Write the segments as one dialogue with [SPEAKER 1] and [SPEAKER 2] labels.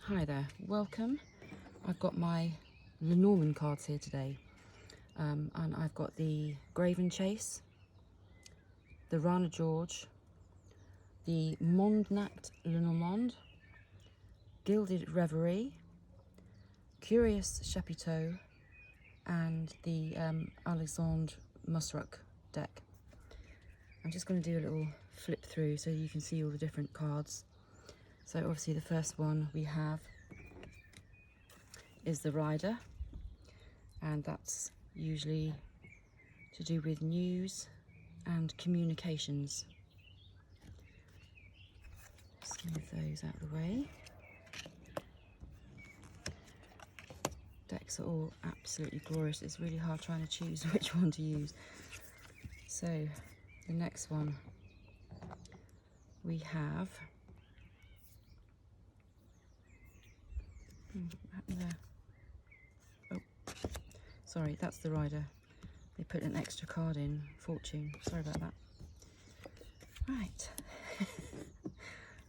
[SPEAKER 1] Hi there, welcome. I've got my Lenormand cards here today, and I've got the Gravenchase, the Rana George, the Mondnacht Lenormand, Gilded Reverie, Curious Chapiteau, and the Alexandre Musruck deck. I'm just going to do a little flip through so you can see all the different cards. So obviously the first one we have is the Rider, and that's usually to do with news and communications. Just move those out of the way. Decks are all absolutely glorious. It's really hard trying to choose which one to use. So the next one we have, what happened there? Oh, sorry, that's the Rider. They put an extra card in, Fortune. Sorry about that. Right,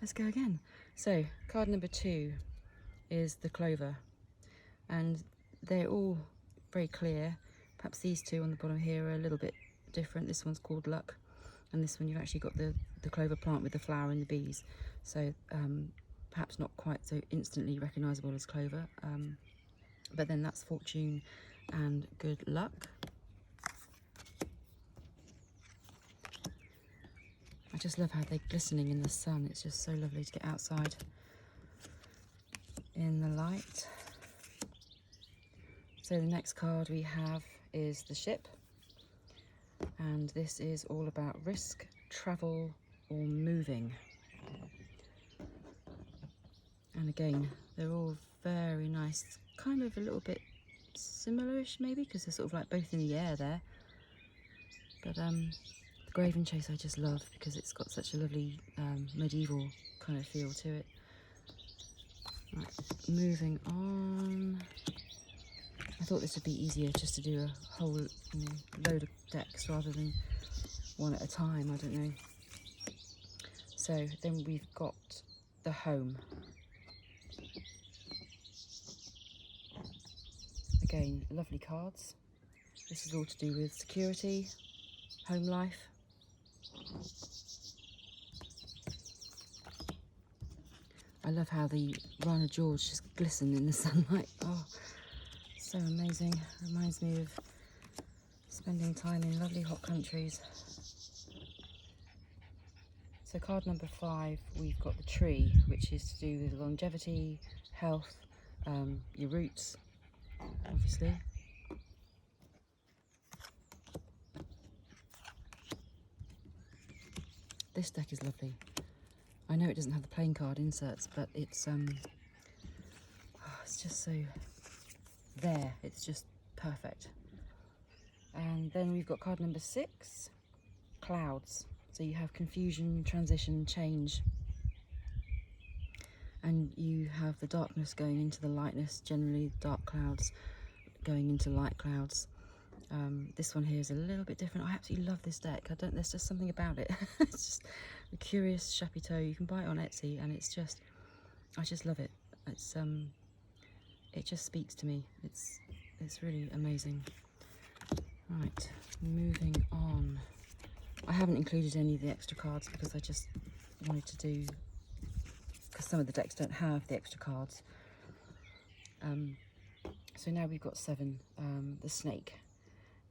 [SPEAKER 1] let's go again. So card number 2 is the Clover, and they're all very clear. Perhaps these two on the bottom here are a little bit different. This one's called Luck, and this one you've actually got the clover plant with the flower and the bees. So perhaps not quite so instantly recognisable as clover, but then that's Fortune and Good Luck. I just love how they're glistening in the sun. It's just so lovely to get outside in the light. So the next card we have is the Ship, and this is all about risk, travel or moving. And again, they're all very nice, kind of a little bit similar-ish maybe, because they're sort of like both in the air there. But the Gravenchase I just love because it's got such a lovely medieval kind of feel to it. Right, moving on. I thought this would be easier just to do a whole load of decks rather than one at a time, I don't know. So then we've got the Home. Again, lovely cards. This is all to do with security, home life. I love how the Rana George just glisten in the sunlight. Oh, so amazing. Reminds me of spending time in lovely hot countries. So card number 5, we've got the Tree, which is to do with longevity, health, your roots, obviously. This deck is lovely. I know it doesn't have the playing card inserts, but it's just so there. It's just perfect. And then we've got card number 6, Clouds. So you have confusion, transition, change. And you have the darkness going into the lightness, generally dark clouds going into light clouds. This one here is a little bit different. I absolutely love this deck. There's just something about it. It's just a Curious Chapiteau. You can buy it on Etsy, and it's just, I just love it. It's it just speaks to me. It's really amazing. Right, moving on. I haven't included any of the extra cards because I just wanted to do, because some of the decks don't have the extra cards. So now we've got 7. The Snake.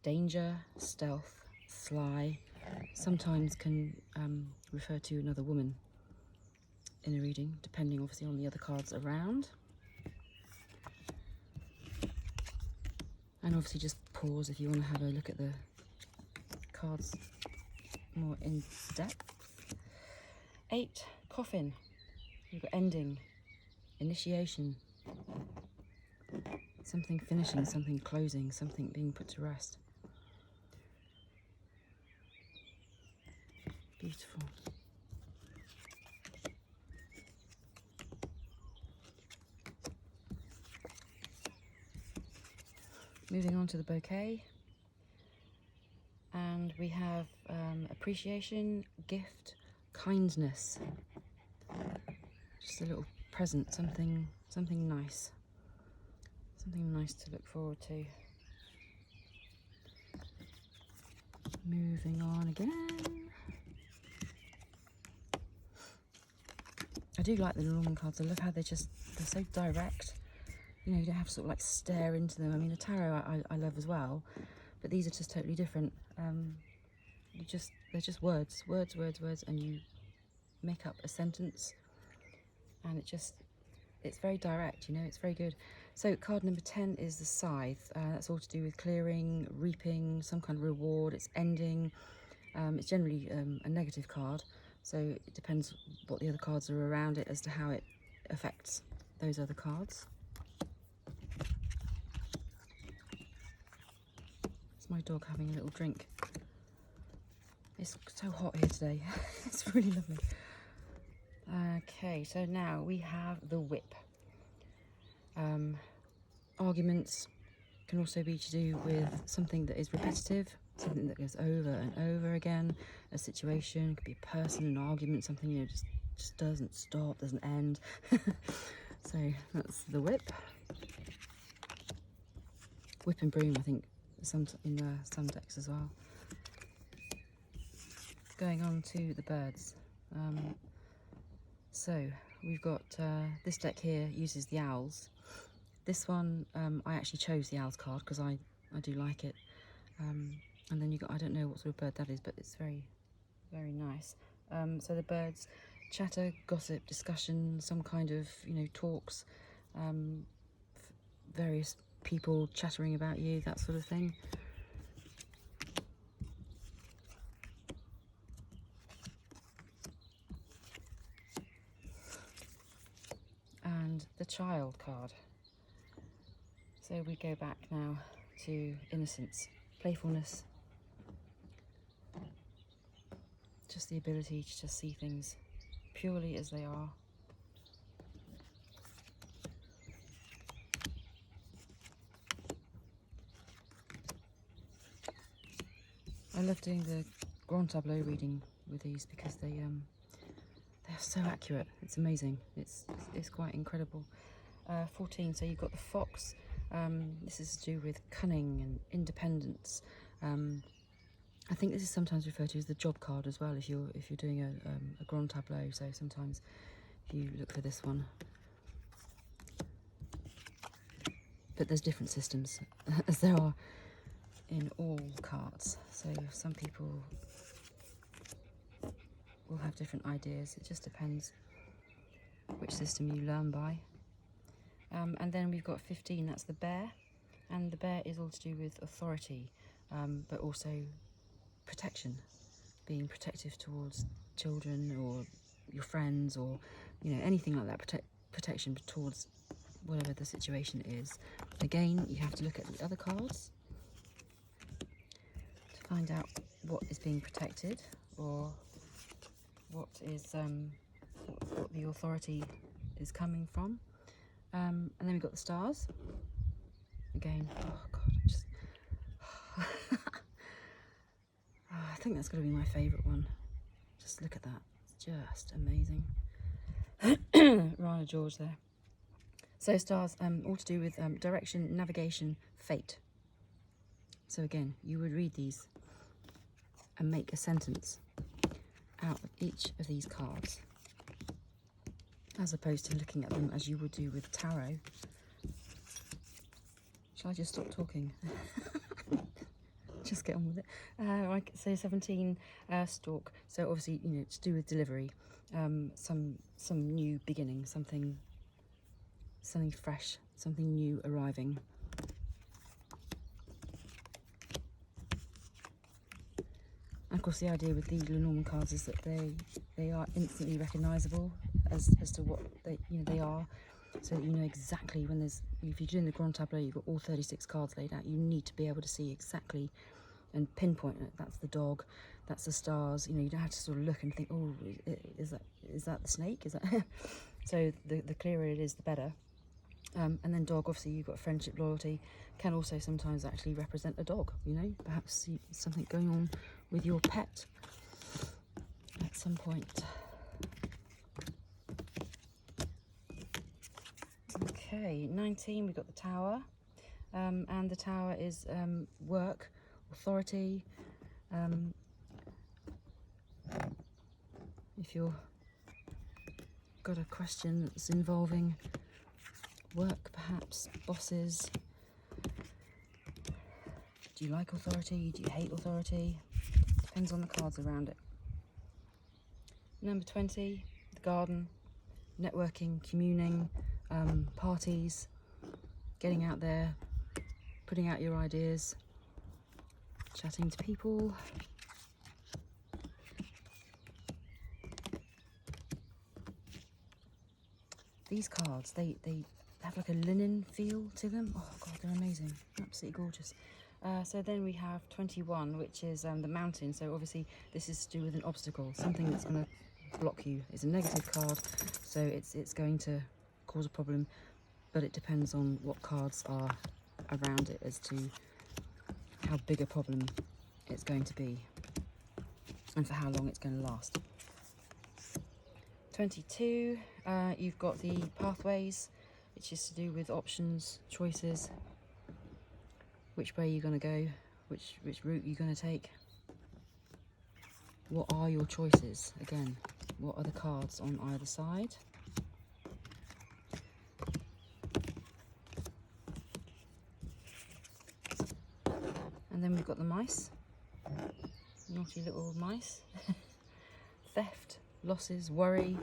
[SPEAKER 1] Danger, stealth, sly, sometimes can refer to another woman in a reading, depending obviously on the other cards around. And obviously just pause if you want to have a look at the cards more in depth. 8, Coffin. You've got ending, initiation, something finishing, something closing, something being put to rest. Beautiful. Moving on to the Bouquet, and we have appreciation, gift, kindness. Just a little present, something Something nice. Something nice to look forward to. Moving on again. I do like the Lenormand cards. I love how they're so direct. You know, you don't have to sort of like stare into them. I mean, the tarot I love as well, but these are just totally different. They're just words, and you make up a sentence, and it's very direct, you know, it's very good. So card number 10 is the Scythe. That's all to do with clearing, reaping, some kind of reward. It's ending. It's generally a negative card, so it depends what the other cards are around it as to how it affects those other cards. It's my dog having a little drink. It's so hot here today. It's really lovely. Okay, so now we have the Whip. Arguments can also be to do with something that is repetitive, something that goes over and over again. A situation, could be a person, an argument, something, you know, just doesn't stop, doesn't end. So that's the Whip. Whip and Broom, I think, in some decks as well. Going on to the birds. So we've got this deck here uses the owls. This one I actually chose the owls card because I do like it. And then you got, I don't know what sort of bird that is, but it's very, very nice. So the birds, chatter, gossip, discussion, some kind of, you know, talks, various people chattering about you, that sort of thing. And the Child card. So we go back now to innocence, playfulness, just the ability to just see things purely as they are. I love doing the Grand Tableau reading with these because they're so accurate. It's amazing. It's quite incredible. 14. So you've got the Fox. This is to do with cunning and independence. I think this is sometimes referred to as the job card as well if you're doing a Grand Tableau. So sometimes if you look for this one. But there's different systems as there are in all cards. So some people will have different ideas. It just depends which system you learn by. And then we've got 15, that's the Bear. And the Bear is all to do with authority, but also protection, being protective towards children or your friends, or, you know, anything like that, protection towards whatever the situation is. Again, you have to look at the other cards to find out what is being protected, or what is what the authority is coming from. And then we've got the Stars. Again, oh god, I think that's going to be my favourite one. Just look at that, it's just amazing. Rana George there. So Stars, all to do with direction, navigation, fate. So again, you would read these and make a sentence out of each of these cards, as opposed to looking at them as you would do with tarot. Shall I just stop talking? Just get on with it. Right, so 17, Stalk. So obviously, you know, to do with delivery, some new beginning, something fresh, something new arriving. And of course, the idea with these Lenormand cards is that they are instantly recognisable as to what they are, so that you know exactly when there's, if you're doing the Grand Tableau, you've got all 36 cards laid out. You need to be able to see exactly and pinpoint it. That's the dog, that's the Stars. You know, you don't have to sort of look and think, oh, is that the snake? Is that? So the clearer it is, the better. And then dog, obviously you've got friendship, loyalty, can also sometimes actually represent a dog, you know, perhaps something going on with your pet at some point. Okay, 19, we've got the Tower. And the Tower is work, authority. If you've got a question that's involving work, perhaps, bosses. Do you like authority? Do you hate authority? Depends on the cards around it. Number 20, the Garden. Networking, communing, parties, getting out there, putting out your ideas, chatting to people. These cards, they have like a linen feel to them. Oh God, they're amazing, absolutely gorgeous. So then we have 21, which is the Mountain. So obviously this is to do with an obstacle, something that's going to block you. It's a negative card, so it's going to cause a problem, but it depends on what cards are around it as to how big a problem it's going to be and for how long it's going to last. 22, you've got the Pathways, which is to do with options, choices, which way you're going to go, which route you're going to take. What are your choices? Again, what are the cards on either side? And then we've got the mice, naughty little mice. Theft, losses, worry,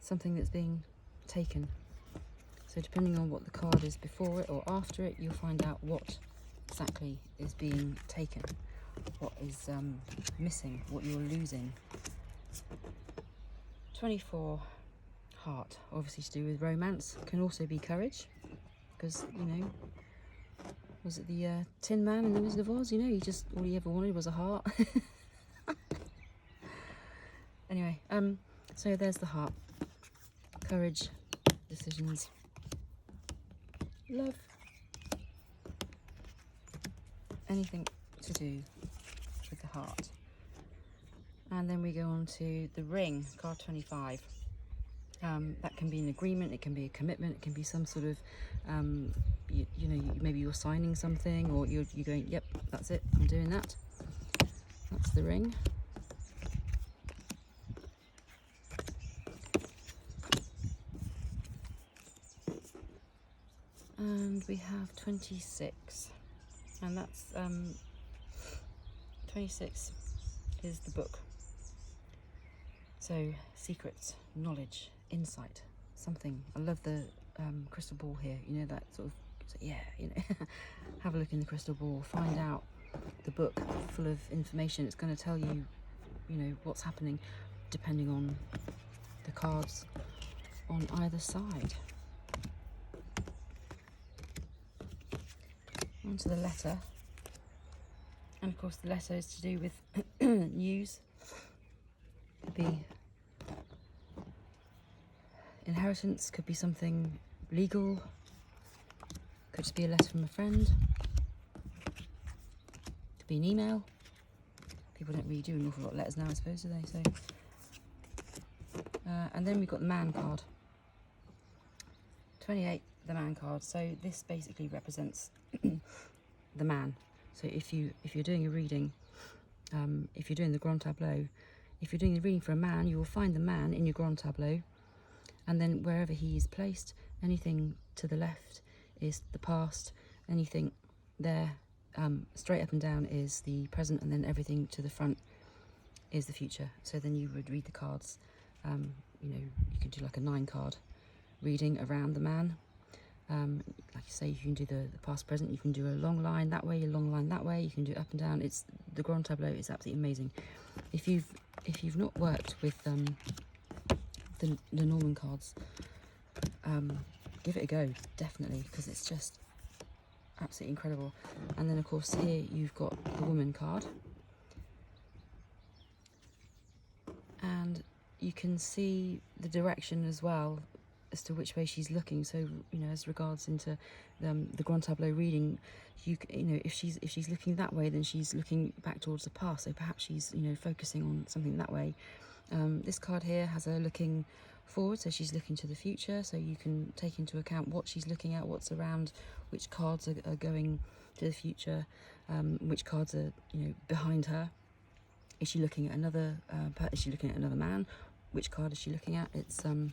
[SPEAKER 1] something that's being taken. So depending on what the card is before it or after it, you'll find out what exactly is being taken, what is missing, what you're losing. 24, Heart, obviously to do with romance, can also be courage, because, you know, was it the Tin Man in the Wizard of Oz? You know, all he ever wanted was a heart. Anyway, so there's the heart. Courage, decisions, love, anything to do with the heart. And then we go on to the Ring, card 25. That can be an agreement, it can be a commitment, it can be some sort of, you know, maybe you're signing something, or you're going, yep, that's it, I'm doing that. That's the Ring. And we have 26, and that's 26 is the book. So secrets, knowledge, insight, something. I love the crystal ball here, you know, that sort of, yeah, you know, have a look in the crystal ball, find out the book full of information. It's going to tell you, you know, what's happening depending on the cards on either side. Onto the letter, and of course the letter is to do with news. Could be inheritance, could be something legal, could just be a letter from a friend, could be an email. People don't really do an awful lot of letters now, I suppose, do they? So, and then we've got the Man card. 28, the Man card. So this basically represents the man. So if you're doing a reading, if you're doing the Grand Tableau, if you're doing a reading for a man, you will find the man in your Grand Tableau, and then wherever he is placed, anything to the left is the past, anything there straight up and down is the present, and then everything to the front is the future. So then you would read the cards, you know, you could do like a 9-card reading around the man. Like you say, you can do the past, present, you can do a long line that way, a long line that way, you can do it up and down. It's the Grand Tableau is absolutely amazing. If you've not worked with the Lenormand cards, give it a go, definitely, because it's just absolutely incredible. And then of course here you've got the Woman card, and you can see the direction as well as to which way she's looking. So, you know, as regards into the Grand Tableau reading, you know, if she's looking that way, then she's looking back towards the past. So perhaps she's, you know, focusing on something that way. This card here has her looking forward, so she's looking to the future, so you can take into account what she's looking at, what's around, which cards are going to the future, which cards are, you know, behind her. Is she looking at another is she looking at another man? Which card is she looking at? It's a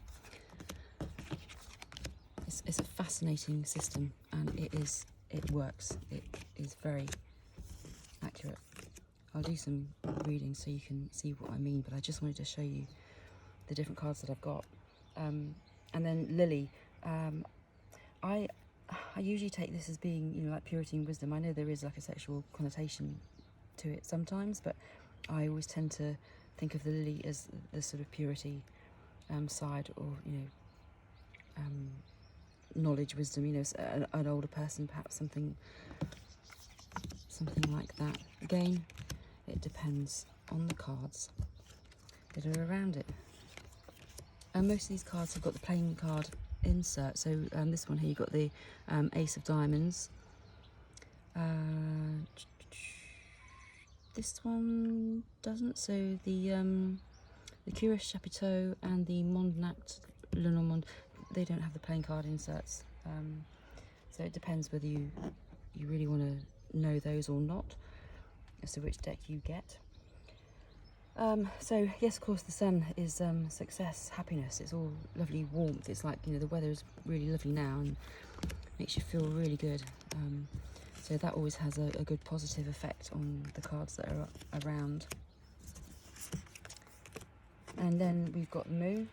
[SPEAKER 1] fascinating system, and it works. It is very accurate. I'll do some reading so you can see what I mean, but I just wanted to show you the different cards that I've got. And then Lily, I usually take this as being, you know, like purity and wisdom. I know there is like a sexual connotation to it sometimes, but I always tend to think of the lily as the sort of purity side, or, you know, knowledge, wisdom, you know, an older person, perhaps something like that. Again, it depends on the cards that are around it. And most of these cards have got the playing card insert. So this one here, you've got the Ace of Diamonds. This one doesn't. So the Curious Chapiteau and the Mondnacht Lenormand, they don't have the playing card inserts. So it depends whether you really want to know those or not, as to which deck you get. So yes, of course, the sun is success, happiness. It's all lovely warmth. It's like, you know, the weather is really lovely now and makes you feel really good. So that always has a good positive effect on the cards that are around. And then we've got the moon,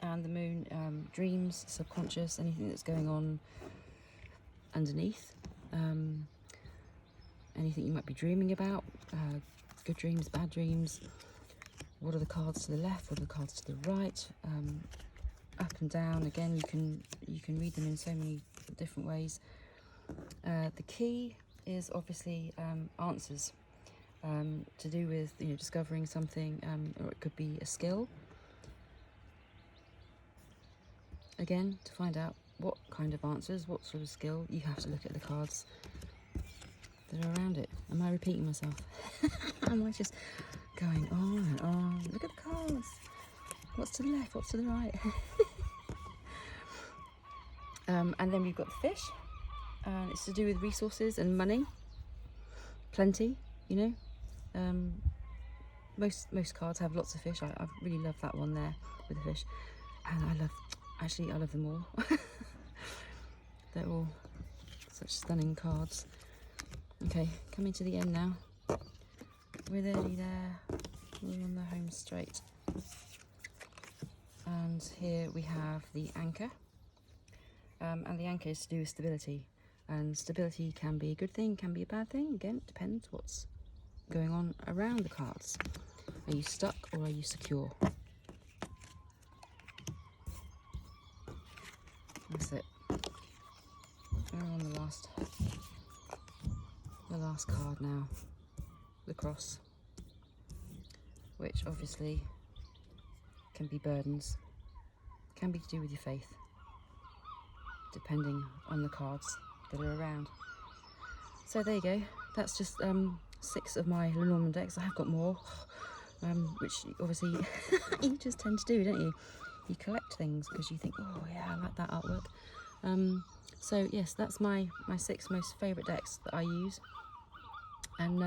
[SPEAKER 1] and the moon, dreams, subconscious, anything that's going on underneath, anything you might be dreaming about, good dreams, bad dreams. What are the cards to the left? What are the cards to the right? Up and down. Again, you can read them in so many different ways. The key is obviously answers, to do with, you know, discovering something, or it could be a skill. Again, to find out what kind of answers, what sort of skill, you have to look at the cards that are around it. Am I repeating myself? Am I just going on and on? Look at the cards. What's to the left? What's to the right? And then we've got the fish. It's to do with resources and money. Plenty, you know. Most cards have lots of fish. I really love that one there with the fish. And I love them all. They're all such stunning cards. Okay, coming to the end now. We're nearly there. We're on the home straight. And here we have the anchor. And the anchor is to do with stability. And stability can be a good thing, can be a bad thing. Again, it depends what's going on around the cards. Are you stuck or are you secure? That's it. We're on the last card now, the cross, which obviously can be burdens, can be to do with your faith, depending on the cards that are around. So there you go. That's just 6 of my Lenormand decks. I have got more, which obviously you just tend to do, don't you? You collect things because you think, oh yeah, I like that artwork. So yes, that's my 6 most favourite decks that I use, and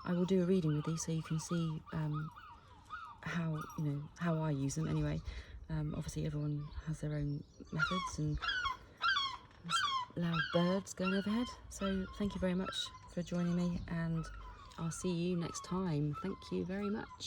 [SPEAKER 1] I will do a reading with these so you can see how I use them. Anyway, obviously everyone has their own methods, and there's loud birds going overhead. So thank you very much for joining me, and I'll see you next time. Thank you very much.